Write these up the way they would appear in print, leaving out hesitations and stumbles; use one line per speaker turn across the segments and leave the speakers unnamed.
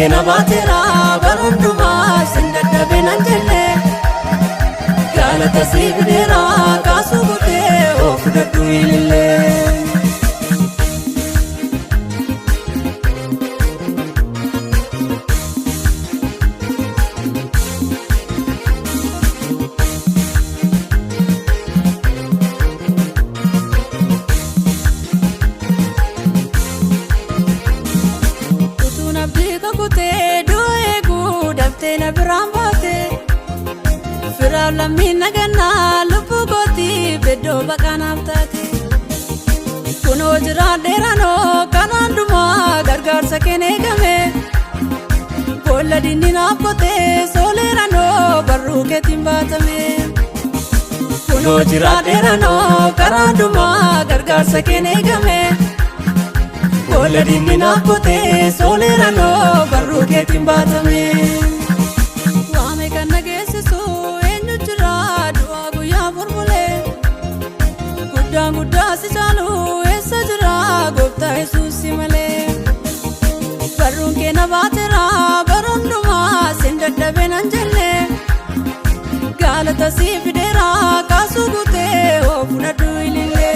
Kena batera barunduma sindada benanjelle galata sibdera kasugute ofdadu ilille Lamina ganna lupu goti beddo bakana amtate kuno jira derano kananduma gargar sakene game bolla dinina kote solerano barru ke timbatame kuno jira derano kananduma gargar sakene game bolla dinina kote solerano barru ke timbatame wame kanna geesisu Gudda si chalu esa jira gopta Jesus male barun ke na batera barunduma sindada benanjelle galata si fidera kasugute ofnadu ilille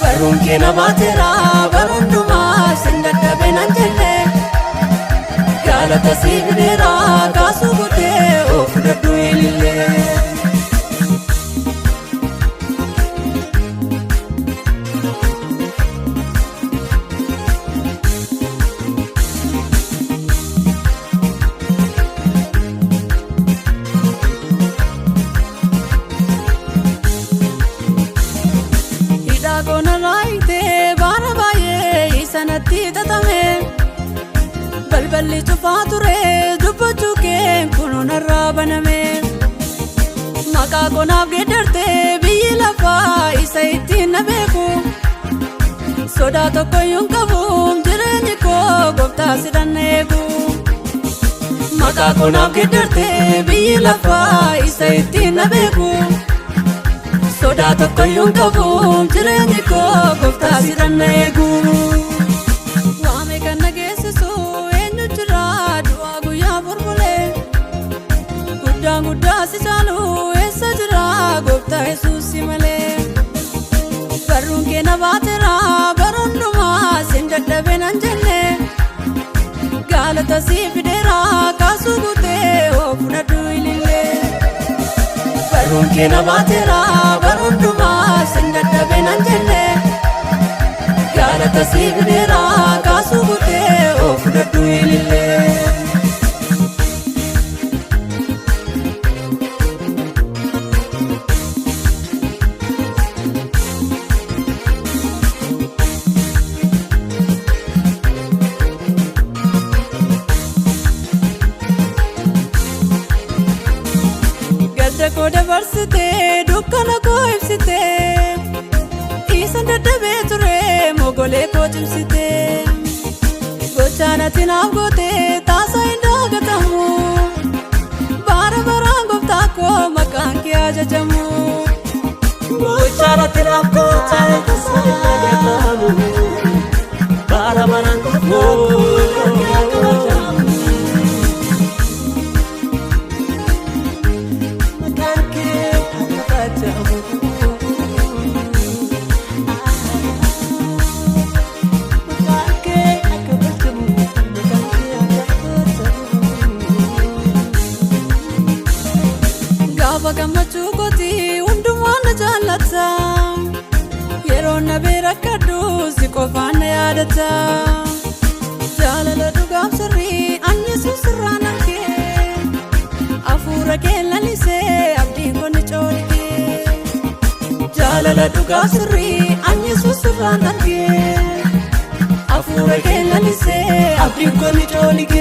barun ke na batera barunduma sindada benanjelle galata si fidera kasugute ofnadu ilille balballi cufature dubbachuke kuno narra baname maka konaaf gedarte biyyi lafa isa ittiin na beeku sodaa tokkoyyuu hin qabu jireenyi koo gooftaa sidhan na eegu maka konaaf gedarte biyyi lafa isa ittiin na beeku sodaa tokkoyyuu hin qabu jireenyi koo gooftaa sidhan na eegu Gudda si chalu esa jira gopta Jesus male barun ke na batera barunduma sindada benanjelle galata si fidera kasugute ofnadu ilille barun ke na batera barunduma sindada benanjelle galata si fidera kasugute ofnadu ilille Koda varsite dukkana ko ibsite isan dadhabe ture mogole ko cimsite gochaanati naaf goote taasa hin daagatamu bara baraan gooftaa koo maqaan kee ajajamu gochaanati naaf goote taasa hin daagatamu bara baraan gooftaa koo maqaan kee ajajamu sababa gammachuu kooti hundumaan na jaallata yeroo na bira kadhu si qofaan na yaadata jaalala dhugaaf sirrii an Yesuus irraan argee hafuura kee lalisee abdiin kun ni coolige jaalala dhugaaf sirrii an Yesuus irraan argee hafuura kee lalisee abdiin kun ni coolige